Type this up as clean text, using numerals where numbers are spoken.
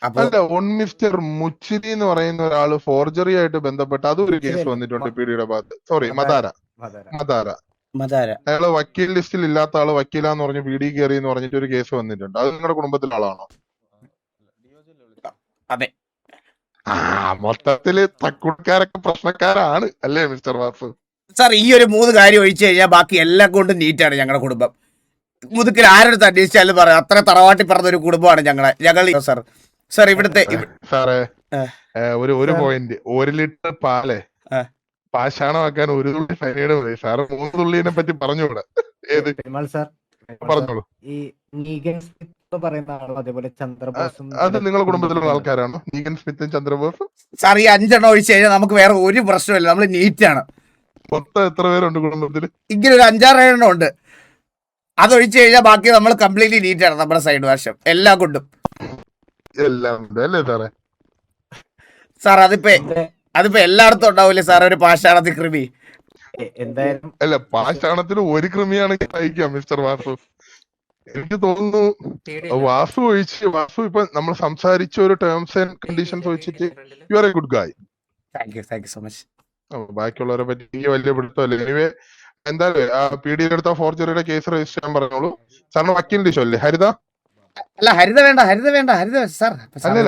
അപ്പൊ അല്ല, one mister മുച്ചിരി എന്ന് പറയുന്ന ഒരാള് ഫോർജറി ആയിട്ട് ബന്ധപ്പെട്ട് അതും ഒരു കേസ് മുച്ചിരി വന്നിട്ടുണ്ട് പിടിയുടെ ഭാഗത്ത്. സോറി, മദാര മദാര. മതാര അയാള് വക്കീൽ ലിസ്റ്റിൽ ഇല്ലാത്ത ആള് വക്കീലാന്ന് പറഞ്ഞ് പിടി കയറി എന്ന് പറഞ്ഞിട്ട് ഒരു കേസ് വന്നിട്ടുണ്ട്. അത് നിങ്ങളുടെ കുടുംബത്തിലെ ആളാണോ? അതെ. മൊത്തത്തില് തക്കുടുക്കാരൊക്കെ പ്രശ്നക്കാരാണ് അല്ലേ മിസ്റ്റർ വാസു? സാർ ഈ ഒരു 3 കാര്യം ഒഴിച്ചു കഴിഞ്ഞാൽ ബാക്കി എല്ലാം കൊണ്ടും നീറ്റാണ് ഞങ്ങളുടെ കുടുംബം. മുതുക്കിൽ ആരെടുത്ത് അന്വേഷിച്ചാലും പറയാം അത്ര തറവാട്ടി പറഞ്ഞ ഒരു കുടുംബമാണ് ഞങ്ങൾ സാർ. സാർ ഇവിടുത്തെ സാറേ, ആ. ഒരു പോയിന്റ്, 1 ലിറ്റർ പാല് ആ. പാഷാണമാക്കാൻ 1 തുള്ളി ഫൈനയുടെ മതി. സാറ് 3 തുള്ളിനെ പറ്റി പറഞ്ഞുകൂടെ? ഏത് പറഞ്ഞോളൂ. ഈ നീഗൻ സ്മിത്ത് എന്ന് പറയുന്ന ആളും അതേപോലെ ചന്ദ്രബോസും അത് നിങ്ങളുടെ കുടുംബത്തിലുള്ള ആൾക്കാരാണോ? നീഗൻ സ്മിത്തും ചന്ദ്രബോസും? സാർ ഈ 5 എണ്ണം ഒഴിച്ചു കഴിഞ്ഞാൽ നമുക്ക് വേറെ ഒരു പ്രശ്നമില്ല, നമ്മൾ നീറ്റാണ്. മൊത്തം എത്ര പേരുണ്ട് കുടുംബത്തില്? ഇങ്ങനെ ഒരു 5-6 എണ്ണം ഉണ്ട്. അതൊഴിച്ചു കഴിഞ്ഞാൽ ബാക്കി നമ്മൾ കംപ്ലീറ്റ്ലി നീറ്റാണ് നമ്മുടെ സൈഡ് വർഷം എല്ലാം കൊണ്ടും. എല്ലാം ഉണ്ട് അല്ലേ സാറേ? സാർ അതിപ്പോ എല്ലായിടത്തും ഉണ്ടാവില്ലേ സാർ ഒരു പാഷാണത്തി കൃമി? എന്തായാലും അല്ല, പാഷാണത്തിന് ഒരു കൃമിയാണെങ്കിൽ സഹിക്കാം മിസ്റ്റർ വാസു. എനിക്ക് തോന്നുന്നു വാസു ഇപ്പൊ നമ്മൾ സംസാരിച്ച ഒരു ടേംസ് ആൻഡ് കണ്ടീഷൻസ് വെച്ചിട്ട് you are a good guy. Thank you so much. ബാക്കിയുള്ളവരെ പറ്റി എനിക്ക് വലിയ പിടുത്തമല്ല. എനിവേ, എന്തായാലും ആ പിടിയിലെടുത്ത ഫോർജറിയുടെ കേസ് രജിസ്റ്റർ ചെയ്യാൻ പറഞ്ഞോളൂ. സാറിന് വക്കീലിന്റെ ഇഷ്യൂ അല്ലേ? ഹരിത അല്ല ഹരിത വേണ്ട സാർ. അല്ലല്ല,